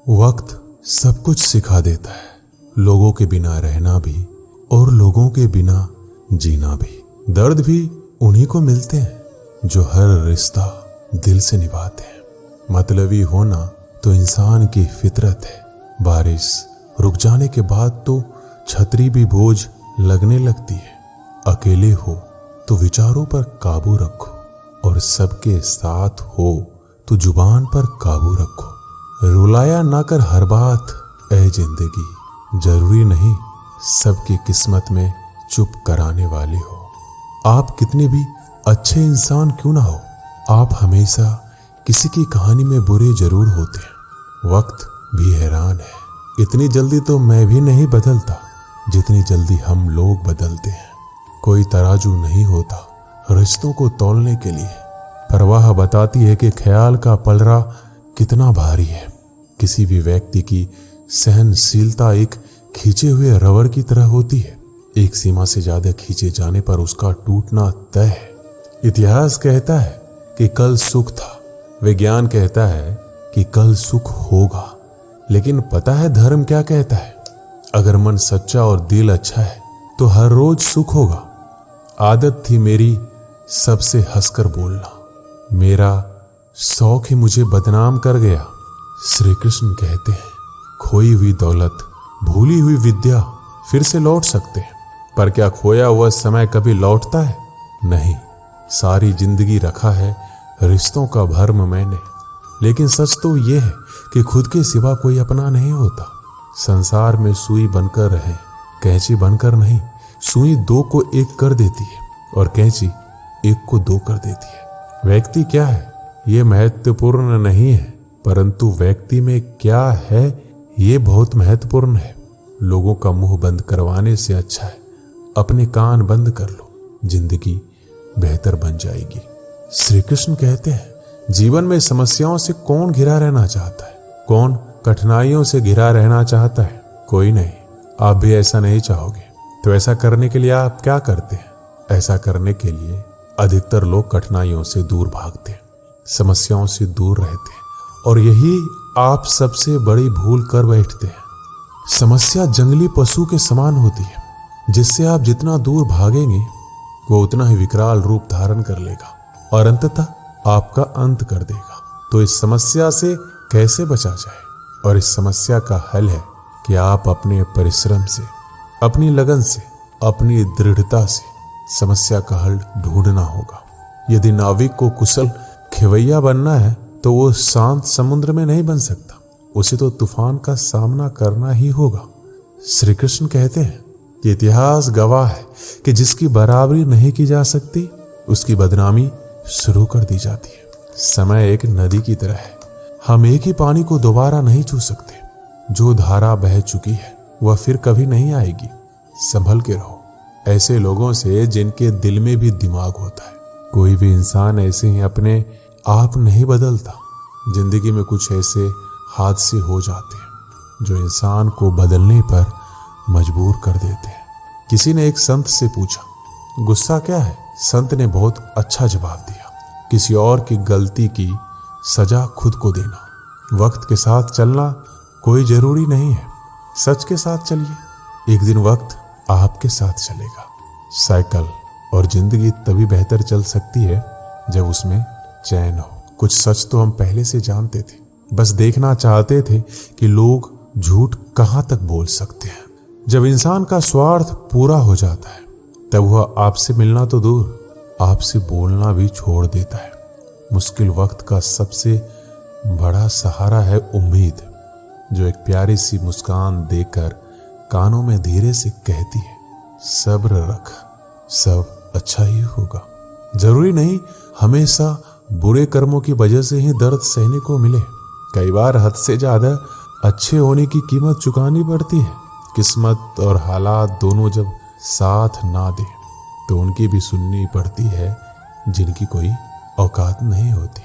वक्त सब कुछ सिखा देता है, लोगों के बिना रहना भी और लोगों के बिना जीना भी। दर्द भी उन्हीं को मिलते हैं जो हर रिश्ता दिल से निभाते हैं। मतलबी होना तो इंसान की फितरत है। बारिश रुक जाने के बाद तो छतरी भी बोझ लगने लगती है। अकेले हो तो विचारों पर काबू रखो और सबके साथ हो तो जुबान पर काबू रखो। रुलाया ना कर हर बात ऐ जिंदगी, जरूरी नहीं सबकी किस्मत में चुप कराने वाली हो। आप कितने भी अच्छे इंसान क्यों ना हो, आप हमेशा किसी की कहानी में बुरे जरूर होते हैं। वक्त भी हैरान है, इतनी जल्दी तो मैं भी नहीं बदलता जितनी जल्दी हम लोग बदलते हैं। कोई तराजू नहीं होता रिश्तों को तौलने के लिए। परवाह बताती है कि ख्याल का पलड़ा कितना भारी है। किसी भी व्यक्ति की सहनशीलता एक खींचे हुए रबर की तरह होती है। एक सीमा से ज्यादा खींचे जाने पर उसका टूटना तय है। इतिहास कहता है कि कल सुख था, विज्ञान कहता है कि कल सुख होगा, लेकिन पता है धर्म क्या कहता है? अगर मन सच्चा और दिल अच्छा है तो हर रोज सुख होगा। आदत थी मेरी सबसे हंसकर बोलना, मेरा शौक ही मुझे बदनाम कर गया। श्री कृष्ण कहते हैं खोई हुई दौलत, भूली हुई विद्या फिर से लौट सकते हैं, पर क्या खोया हुआ समय कभी लौटता है? नहीं। सारी जिंदगी रखा है रिश्तों का भर्म मैंने, लेकिन सच तो यह है कि खुद के सिवा कोई अपना नहीं होता। संसार में सुई बनकर रहे, कैंची बनकर नहीं। सुई दो को एक कर देती है और कैंची एक को दो कर देती है। व्यक्ति क्या है ये महत्वपूर्ण नहीं है, परंतु व्यक्ति में क्या है ये बहुत महत्वपूर्ण है। लोगों का मुंह बंद करवाने से अच्छा है अपने कान बंद कर लो, जिंदगी बेहतर बन जाएगी। श्री कृष्ण कहते हैं जीवन में समस्याओं से कौन घिरा रहना चाहता है, कौन कठिनाइयों से घिरा रहना चाहता है? कोई नहीं। आप भी ऐसा नहीं चाहोगे तो ऐसा करने के लिए आप क्या करते हैं? ऐसा करने के लिए अधिकतर लोग कठिनाइयों से दूर भागते हैं, समस्याओं से दूर रहते हैं, और यही आप सबसे बड़ी भूल कर बैठते हैं। समस्या जंगली पशु के समान होती है, जिससे आप जितना दूर भागेंगे वो उतना ही विकराल रूप धारण कर लेगा और अंततः आपका अंत कर देगा। तो इस समस्या से कैसे बचा जाए? और इस समस्या का हल है कि आप अपने परिश्रम से, अपनी लगन से, अपनी दृढ़ता से समस्या का हल ढूंढना होगा। यदि नाविक को कुशल खेवैया बनना है तो वो शांत समुद्र में नहीं बन सकता, उसे तो तूफान का सामना करना ही होगा। श्री कृष्ण कहते हैं कि इतिहास गवाह है कि जिसकी बराबरी नहीं की जा सकती उसकी बदनामी शुरू कर दी जाती है। समय एक नदी की तरह है, हम एक ही पानी को दोबारा नहीं छू सकते। जो धारा बह चुकी है वह फिर कभी नहीं आएगी। संभल के रहो ऐसे लोगों से जिनके दिल में भी दिमाग होता है। कोई भी इंसान ऐसे ही अपने आप नहीं बदलता। जिंदगी में कुछ ऐसे हादसे हो जाते हैं जो इंसान को बदलने पर मजबूर कर देते हैं। किसी ने एक संत से पूछा, गुस्सा क्या है? संत ने बहुत अच्छा जवाब दिया, किसी और की गलती की सजा खुद को देना। वक्त के साथ चलना कोई जरूरी नहीं है, सच के साथ चलिए, एक दिन वक्त आपके साथ चलेगा। साइकिल और जिंदगी तभी बेहतर चल सकती है जब उसमें चैन हो। कुछ सच तो हम पहले से जानते थे, बस देखना चाहते थे कि लोग झूठ कहां तक बोल सकते हैं। जब इंसान का स्वार्थ पूरा हो जाता है तब वह आपसे मिलना तो दूर, आपसे बोलना भी छोड़ देता है। मुश्किल वक्त का सबसे बड़ा सहारा है उम्मीद, जो एक प्यारी सी मुस्कान देकर कानों में धीरे से कहती है, सब्र रख, सब अच्छा ही होगा। जरूरी नहीं हमेशा बुरे कर्मों की वजह से ही दर्द सहने को मिले। कई बार हद से ज्यादा अच्छे होने की कीमत चुकानी पड़ती है। किस्मत और हालात दोनों जब साथ ना दे तो उनकी भी सुननी पड़ती है जिनकी कोई औकात नहीं होती।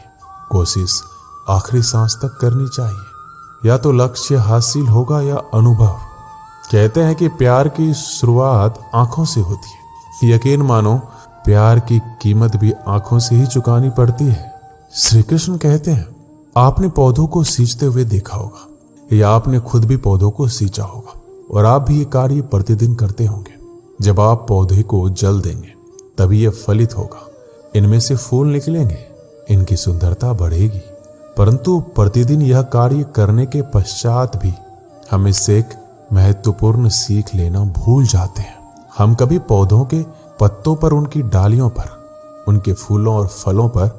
कोशिश आखिरी सांस तक करनी चाहिए, या तो लक्ष्य हासिल होगा या अनुभव। कहते हैं कि प्यार की शुरुआत आंखों से होती है। यकीन मानो प्यार की कीमत भी आंखों से ही चुकानी पड़ती है। श्री कृष्ण कहते हैं आपने पौधों को सींचते हुए देखा होगा, या आपने खुद भी पौधों को सींचा होगा और आप भी ये कार्य प्रतिदिन करते होंगे। जब आप पौधे को जल देंगे तभी यह फलित होगा, इनमें से फूल निकलेंगे, इनकी सुंदरता बढ़ेगी। परंतु प्रतिदिन यह कार्य करने के पश्चात भी हम इससे एक महत्वपूर्ण सीख लेना भूल जाते हैं। हम कभी पौधों के पत्तों पर, उनकी डालियों पर, उनके फूलों और फलों पर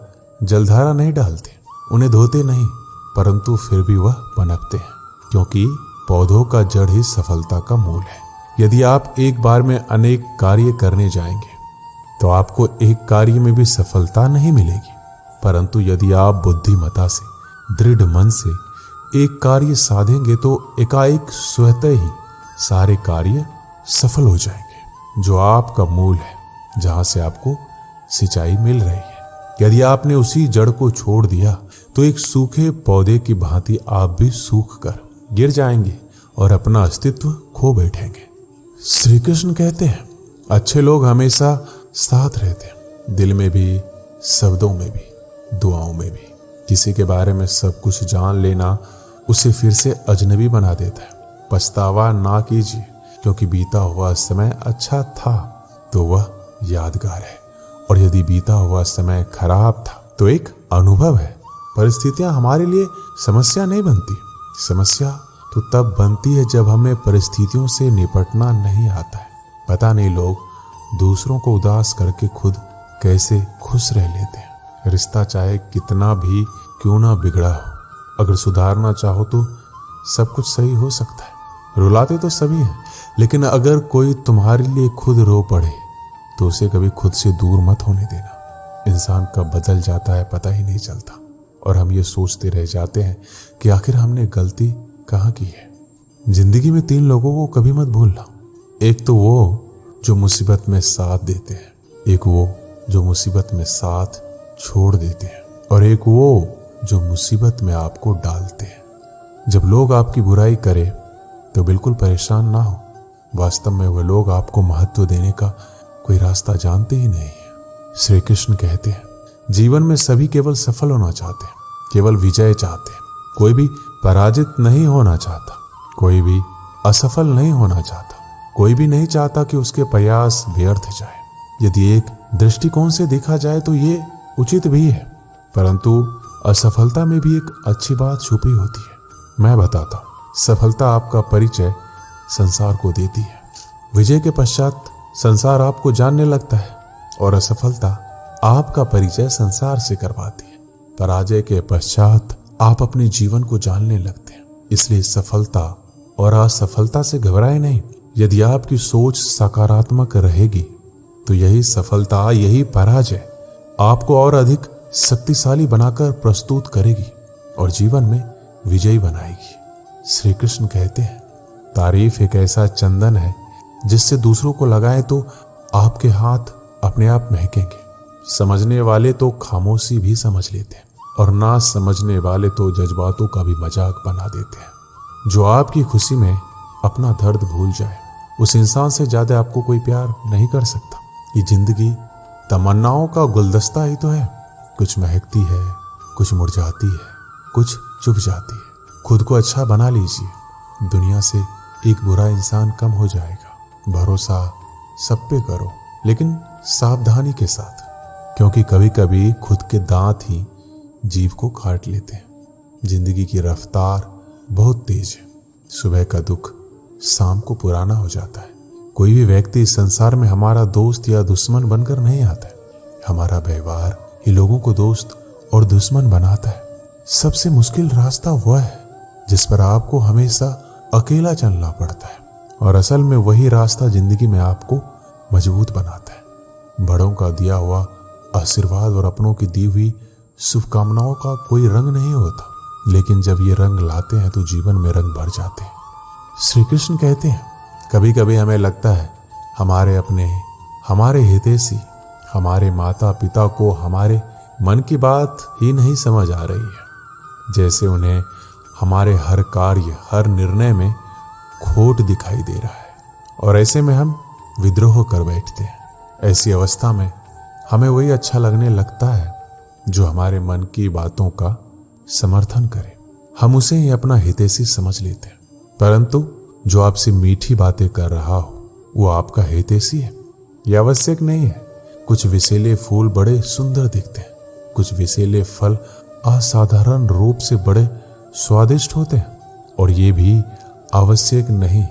जलधारा नहीं डालते, उन्हें धोते नहीं, परंतु फिर भी वह पनपते हैं, क्योंकि पौधों का जड़ ही सफलता का मूल है। यदि आप एक बार में अनेक कार्य करने जाएंगे तो आपको एक कार्य में भी सफलता नहीं मिलेगी। परंतु यदि आप बुद्धिमता से, दृढ़ मन से एक कार्य साधेंगे तो एकाएक स्वतः ही सारे कार्य सफल हो जाएंगे, जो आपका मूल है, जहां से आपको सिंचाई मिल रही है। यदि आपने उसी जड़ को छोड़ दिया तो एक सूखे पौधे की भांति आप भी सूख कर गिर जाएंगे और अपना अस्तित्व खो बैठेंगे। श्री कृष्ण कहते हैं, अच्छे लोग हमेशा साथ रहते हैं, दिल में भी, शब्दों में भी, दुआओं में भी। किसी के बारे में सब कुछ जान लेना उसे फिर से अजनबी बना देता है। पछतावा ना कीजिए, क्योंकि बीता हुआ समय अच्छा था तो वह यादगार है, और यदि बीता हुआ समय खराब था तो एक अनुभव है। परिस्थितियां हमारे लिए समस्या नहीं बनती, समस्या तो तब बनती है जब हमें परिस्थितियों से निपटना नहीं आता है। पता नहीं लोग दूसरों को उदास करके खुद कैसे खुश रह लेते हैं। रिश्ता चाहे कितना भी क्यों ना बिगड़ा हो, अगर सुधारना चाहो तो सब कुछ सही हो सकता है। रुलाते तो सभी हैं, लेकिन अगर कोई तुम्हारे लिए खुद रो पड़े तो उसे कभी खुद से दूर मत होने देना। इंसान कब बदल जाता है पता ही नहीं चलता, और हम ये सोचते रह जाते हैं कि आखिर हमने गलती कहाँ की है। जिंदगी में 3 लोगों को कभी मत भूलना। एक तो वो जो मुसीबत में साथ देते हैं, एक वो जो मुसीबत में साथ छोड़ देते हैं, और एक वो जो मुसीबत में आपको डालते हैं। जब लोग आपकी बुराई करें तो बिल्कुल परेशान ना हो। वास्तव में वे लोग आपको महत्व देने का कोई रास्ता जानते ही नहीं है। श्री कृष्ण कहते हैं, जीवन में सभी केवल सफल होना चाहते हैं, केवल विजय चाहते हैं। कोई भी पराजित नहीं होना चाहता, कोई भी असफल नहीं होना चाहता, कोई भी नहीं चाहता कि उसके प्रयास व्यर्थ जाए। यदि एक दृष्टिकोण से देखा जाए तो ये उचित भी है, परंतु असफलता में भी एक अच्छी बात छुपी होती है। मैं बताता हूं, सफलता आपका परिचय संसार को देती है। विजय के पश्चात संसार आपको जानने लगता है, और असफलता आपका परिचय संसार से करवाती है। पराजय के पश्चात आप अपने जीवन को जानने लगते हैं। इसलिए सफलता और असफलता से घबराए नहीं। यदि आपकी सोच सकारात्मक रहेगी तो यही सफलता, यही पराजय आपको और अधिक शक्तिशाली बनाकर प्रस्तुत करेगी और जीवन में विजयी बनाएगी। श्री कृष्ण कहते हैं, तारीफ एक ऐसा चंदन है जिससे दूसरों को लगाएं तो आपके हाथ अपने आप महकेंगे। समझने वाले तो खामोशी भी समझ लेते हैं, और ना समझने वाले तो जज्बातों का भी मजाक बना देते हैं। जो आपकी खुशी में अपना दर्द भूल जाए, उस इंसान से ज्यादा आपको कोई प्यार नहीं कर सकता। ये जिंदगी तमन्नाओं का गुलदस्ता ही तो है। कुछ महकती है, कुछ मुरझाती है, कुछ चुप जाती है। खुद को अच्छा बना लीजिए, दुनिया से एक बुरा इंसान कम हो जाएगा। भरोसा सब पे करो, लेकिन सावधानी के साथ, क्योंकि कभी कभी खुद के दांत ही जीव को काट लेते हैं। जिंदगी की रफ्तार बहुत तेज है। सुबह का दुख शाम को पुराना हो जाता है। कोई भी व्यक्ति इस संसार में हमारा दोस्त या दुश्मन बनकर नहीं आता है। हमारा व्यवहार ही लोगों को दोस्त और दुश्मन बनाता है। सबसे मुश्किल रास्ता वह है जिस पर आपको हमेशा अकेला चलना पड़ता है, और असल में वही रास्ता जिंदगी में आपको मजबूत बनाता है। बड़ों का दिया हुआ आशीर्वाद और अपनों की दी हुई शुभकामनाओं का कोई रंग नहीं होता, लेकिन जब ये रंग लाते हैं तो जीवन में रंग भर जाते हैं। श्री कृष्ण कहते हैं, कभी कभी हमें लगता है हमारे अपने, हमारे हितैषी, हमारे माता पिता को हमारे मन की बात ही नहीं समझ आ रही है, जैसे उन्हें हमारे हर कार्य, हर निर्णय में खोट दिखाई दे रहा है, और ऐसे में हम विद्रोह कर बैठते हैं। ऐसी अवस्था में हमें वही अच्छा लगने लगता है जो हमारे मन की बातों का समर्थन करे। हम उसे ही अपना हितैषी समझ लेते हैं, परंतु जो आपसे मीठी बातें कर रहा हो वो आपका हितैषी है, यह आवश्यक नहीं है। कुछ विषैले फूल बड़े सुंदर दिखते हैं, कुछ विषैले फल असाधारण रूप से बड़े स्वादिष्ट होते हैं, और ये भी आवश्यक नहीं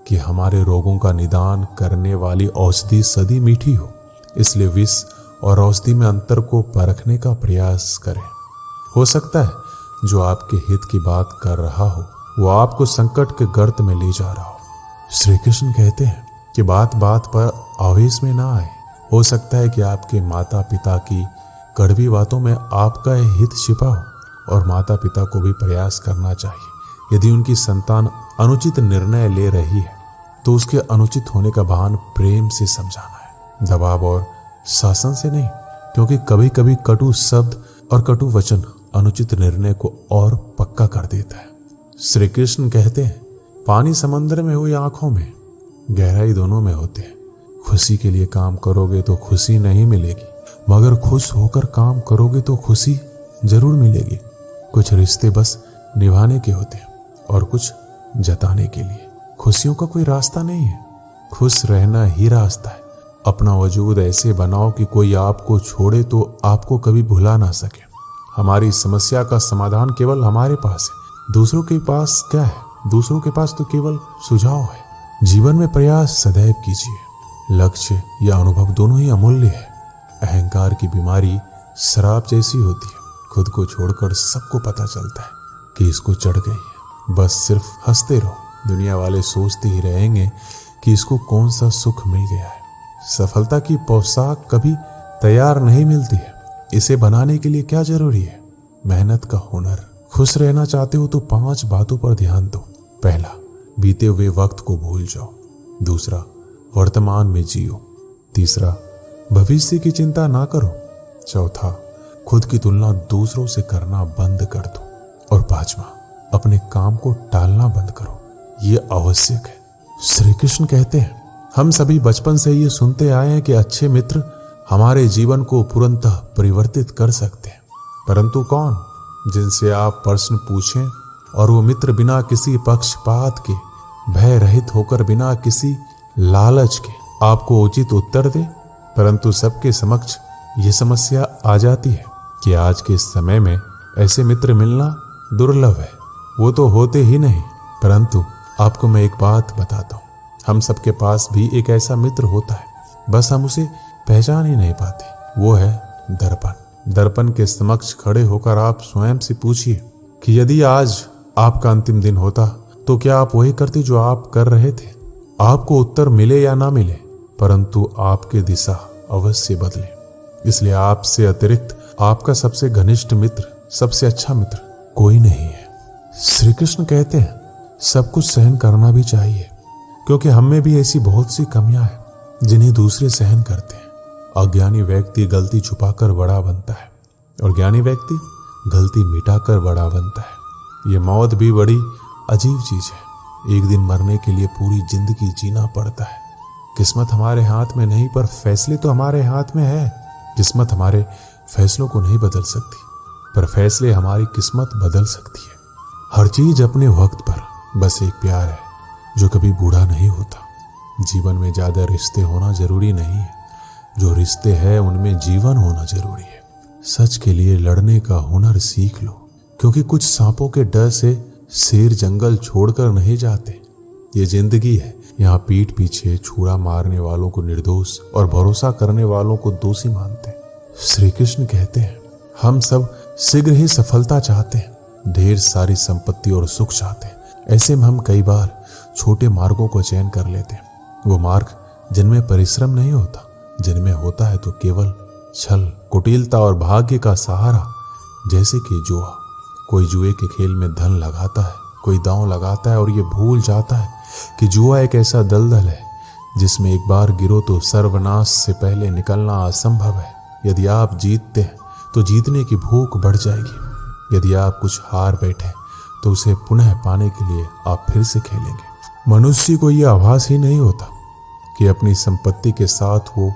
कि हमारे रोगों का निदान करने वाली औषधि सदी मीठी हो। इसलिए विष और औषधि में अंतर को परखने का प्रयास करें। हो सकता है जो आपके हित की बात कर रहा हो वो आपको संकट के गर्त में ले जा रहा हो। श्री कृष्ण कहते हैं कि बात बात पर आवेश में ना आए। हो सकता है कि आपके माता पिता की कड़वी बातों में आपका हित छिपा हो, और माता पिता को भी प्रयास करना चाहिए यदि उनकी संतान अनुचित निर्णय ले रही है तो उसके अनुचित होने का भान प्रेम से समझाना है, दबाव और शासन से नहीं, क्योंकि कभी कभी कटु शब्द और कटु वचन अनुचित निर्णय को और पक्का कर देता है। श्री कृष्ण कहते हैं पानी समंदर में हो या आंखों में, गहराई दोनों में होते हैं। खुशी के लिए काम करोगे तो खुशी नहीं मिलेगी, मगर खुश होकर काम करोगे तो खुशी जरूर मिलेगी। कुछ रिश्ते बस निभाने के होते हैं और कुछ जताने के लिए। खुशियों का कोई रास्ता नहीं है, खुश रहना ही रास्ता है। अपना वजूद ऐसे बनाओ कि कोई आपको छोड़े तो आपको कभी भुला ना सके। हमारी समस्या का समाधान केवल हमारे पास है, दूसरों के पास क्या है? दूसरों के पास तो केवल सुझाव है। जीवन में प्रयास सदैव कीजिए। लक्ष्य या अनुभव दोनों ही अमूल्य है। अहंकार की बीमारी शराब जैसी होती है, खुद को छोड़कर सबको पता चलता है कि इसको चढ़ गई है। बस सिर्फ हंसते रहो, दुनिया वाले सोचते ही रहेंगे कि इसको कौन सा सुख मिल गया है। सफलता की पोशाक कभी तैयार नहीं मिलती है, इसे बनाने के लिए क्या जरूरी है? मेहनत का हुनर। खुश रहना चाहते हो तो 5 बातों पर ध्यान दो। पहला, बीते हुए वक्त को भूल जाओ। दूसरा, वर्तमान में जियो। तीसरा, भविष्य की चिंता ना करो। चौथा, खुद की तुलना दूसरों से करना बंद कर दो। और 5वां, अपने काम को टालना बंद करो। ये आवश्यक है। श्री कृष्ण कहते हैं हम सभी बचपन से ये सुनते आए हैं कि अच्छे मित्र हमारे जीवन को पूर्णतः परिवर्तित कर सकते हैं, परंतु कौन? जिनसे आप प्रश्न पूछें और वो मित्र बिना किसी पक्षपात के, भय रहित होकर, बिना किसी लालच के आपको उचित उत्तर दे। परंतु सबके समक्ष ये समस्या आ जाती है कि आज के समय में ऐसे मित्र मिलना दुर्लभ है। वो तो होते ही नहीं। परंतु आपको मैं एक बात बताता हूँ, हम सबके पास भी एक ऐसा मित्र होता है, बस हम उसे पहचान ही नहीं पाते। वो है दर्पण। दर्पण के समक्ष खड़े होकर आप स्वयं से पूछिए कि यदि आज आपका अंतिम दिन होता तो क्या आप वही करते जो आप कर रहे थे? आपको उत्तर मिले या ना मिले, परंतु आपकी दिशा अवश्य बदले। इसलिए आपसे अतिरिक्त आपका सबसे घनिष्ठ मित्र, सबसे अच्छा मित्र कोई नहीं है। श्री कृष्ण कहते हैं सब कुछ सहन करना भी चाहिए, क्योंकि हम में भी ऐसी बहुत सी कमियां हैं जिन्हें दूसरे सहन करते हैं। अज्ञानी व्यक्ति गलती छुपाकर बड़ा बनता है और ज्ञानी व्यक्ति गलती मिटाकर बड़ा बनता है। ये मौत भी बड़ी अजीब चीज है। एक दिन मरने के लिए पूरी जिंदगी जीना पड़ता है। किस्मत हमारे हाथ में नहीं, पर फैसले तो हमारे हाथ में है। किस्मत हमारे फैसलों को नहीं बदल सकती, पर फैसले हमारी किस्मत बदल सकती है। हर चीज अपने वक्त पर। बस एक प्यार है जो कभी बूढ़ा नहीं होता। जीवन में ज्यादा रिश्ते होना जरूरी नहीं है, जो रिश्ते हैं उनमें जीवन होना जरूरी है। सच के लिए लड़ने का हुनर सीख लो, क्योंकि कुछ सांपों के डर से शेर जंगल छोड़कर नहीं जाते। ये जिंदगी है, यहाँ पीठ पीछे छुरा मारने वालों को निर्दोष और भरोसा करने वालों को दोषी मानते हैं। श्री कृष्ण कहते हैं हम सब शीघ्र ही सफलता चाहते हैं, ढेर सारी संपत्ति और सुख चाहते हैं। ऐसे में हम कई बार छोटे मार्गों को चयन कर लेते हैं, वो मार्ग जिनमें परिश्रम नहीं होता, जिनमें होता है तो केवल छल, कुटिलता और भाग्य का सहारा। जैसे कि जुआ। कोई जुए के खेल में धन लगाता है, कोई दांव लगाता है और ये भूल जाता है कि जुआ एक ऐसा दलदल है जिसमें एक बार गिरो तो सर्वनाश से पहले निकलना असंभव है। यदि आप जीतते हैं तो जीतने की भूख बढ़ जाएगी। यदि आप कुछ हार बैठे तो उसे पुनः पाने के लिए आप फिर से खेलेंगे। मनुष्य को यह आभास ही नहीं होता कि अपनी संपत्ति के साथ वो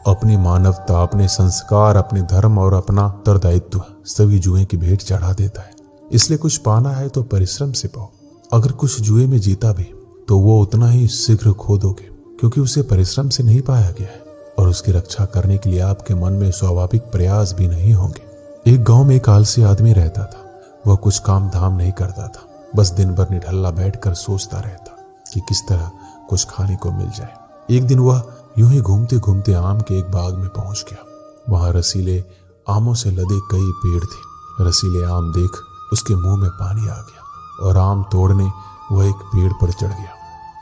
अपनी मानवता, अपने संस्कार, अपने धर्म और अपना उत्तरदायित्व सभी जुए की भेंट चढ़ा देता है। इसलिए कुछ पाना है तो परिश्रम से पाओ। अगर कुछ जुए में जीता भी तो वो उतना ही शीघ्र खो दोगे, क्योंकि उसे परिश्रम से नहीं पाया गया है और उसकी रक्षा करने के लिए आपके मन में स्वाभाविक प्रयास भी नहीं होंगे। एक गांव में एक आलसी आदमी रहता था। वह कुछ काम धाम नहीं करता था, बस दिन भर निठल्ला बैठकर सोचता रहता कि किस तरह कुछ खाने को मिल जाए। एक दिन वह यूं ही घूमते घूमते आम के एक बाग में पहुंच गया। वहां रसीले आमों से लदे कई पेड़ थे। रसीले आम देख उसके मुंह में पानी आ गया और आम तोड़ने वह एक पेड़ पर चढ़ गया।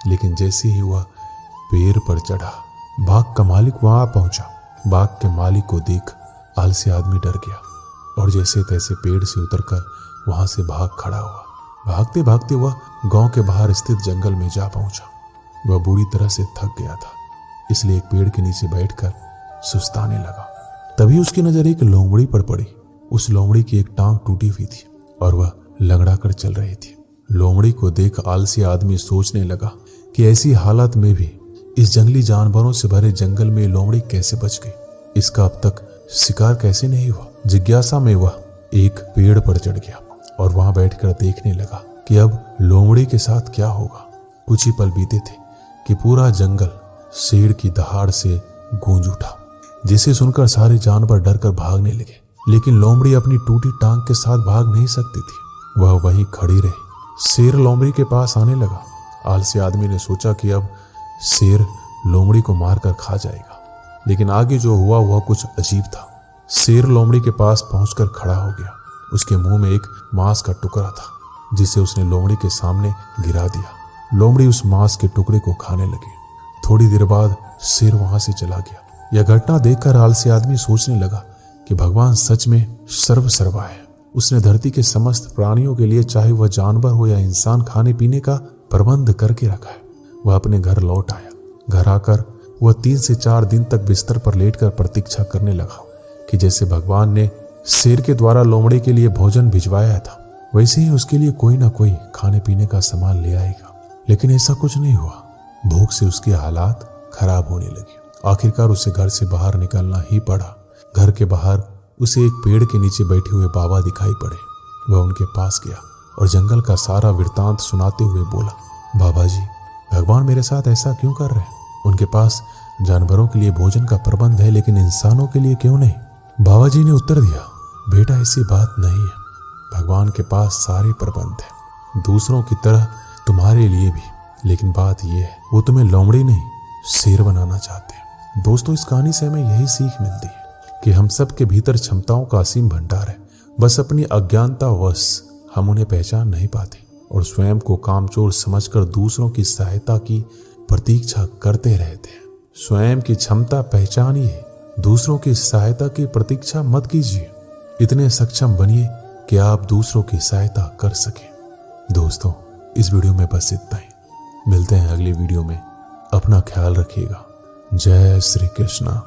लेकिन जैसे ही वह पेड़ पर चढ़ा, बाग का मालिक वहां पहुंचा। बाग के मालिक को देख आलसी आदमी डर गया और जैसे तैसे पेड़ से उतरकर वहां से भाग खड़ा हुआ। भागते भागते वह गांव के बाहर स्थित जंगल में जा पहुंचा। वह बुरी तरह से थक गया था, इसलिए एक पेड़ के नीचे बैठकर सुस्ताने लगा। तभी उसकी नजर एक लोमड़ी पर पड़ी। उस लोमड़ी की एक टांग टूटी हुई थी और वह लंगड़ा कर चल रही थी। लोमड़ी को देख आलसी आदमी सोचने लगा कि ऐसी हालत में भी इस जंगली जानवरों से भरे जंगल में लोमड़ी कैसे बच गई, इसका अब तक शिकार कैसे नहीं हुआ। जिज्ञासा में वह एक पेड़ पर चढ़ गया और वहां बैठकर देखने लगा कि अब लोमड़ी के साथ क्या होगा। कुछ ही पल बीते थे कि पूरा जंगल शेर की दहाड़ से गूंज उठा, जिसे सुनकर सारे जानवर डरकर भागने लगे। लेकिन लोमड़ी अपनी टूटी टांग के साथ भाग नहीं सकती थी, वह वहीं खड़ी रही। शेर लोमड़ी के पास आने लगा। आलसी आदमी ने सोचा कि अब शेर लोमड़ी को मारकर खा जाएगा, लेकिन आगे जो हुआ वह कुछ अजीब था। शेर लोमड़ी के पास पहुंचकर खड़ा हो गया। उसके मुंह में एक मांस का टुकड़ा था, जिसे उसने लोमड़ी के सामने गिरा दिया। लोमड़ी उस मांस के टुकड़े को खाने लगी। थोड़ी देर बाद शेर वहां से चला गया। यह घटना देखकर आलसी आदमी सोचने लगा कि भगवान सच में सर्वसर्वा है। उसने धरती के समस्त प्राणियों के लिए, चाहे वह जानवर हो या इंसान, खाने पीने का प्रबंध करके रखा है। वह अपने घर लौट आया। घर आकर वह 3 से 4 दिन तक बिस्तर पर लेटकर प्रतीक्षा करने लगा कि जैसे भगवान ने शेर के द्वारा लोमड़ी के लिए भोजन भिजवाया था, वैसे ही उसके लिए कोई ना कोई खाने पीने का सामान ले आएगा। लेकिन ऐसा कुछ नहीं हुआ। भूख से उसकी हालात खराब होने लगी। आखिरकार उसे घर से बाहर निकलना ही पड़ा। घर के बाहर उसे एक पेड़ के नीचे बैठे हुए बाबा दिखाई पड़े। वह उनके पास गया और जंगल का सारा वृत्तांत सुनाते हुए बोला, बाबा जी, भगवान मेरे साथ ऐसा क्यों कर रहे हैं? उनके पास जानवरों के लिए भोजन का प्रबंध है, लेकिन इंसानों के लिए क्यों नहीं? बाबा जी ने उत्तर दिया, बेटा ऐसी बात नहीं है। भगवान के पास सारे प्रबंध है, दूसरों की तरह तुम्हारे लिए भी। लेकिन बात यह है, वो तुम्हें लोमड़ी नहीं शेर बनाना चाहते हैं। दोस्तों, इस कहानी से हमें यही सीख मिलती है कि हम सब के भीतर क्षमताओं का असीम भंडार है, बस अपनी अज्ञानतावश हम उन्हें पहचान नहीं पाते और स्वयं को कामचोर समझकर दूसरों की सहायता की प्रतीक्षा करते रहते हैं। स्वयं की क्षमता पहचानिए, दूसरों की सहायता की प्रतीक्षा मत कीजिए। इतने सक्षम बनिए कि आप दूसरों की सहायता कर सकें। दोस्तों, इस वीडियो में बस इतना ही। मिलते हैं अगली वीडियो में। अपना ख्याल रखिएगा। जय श्री कृष्णा।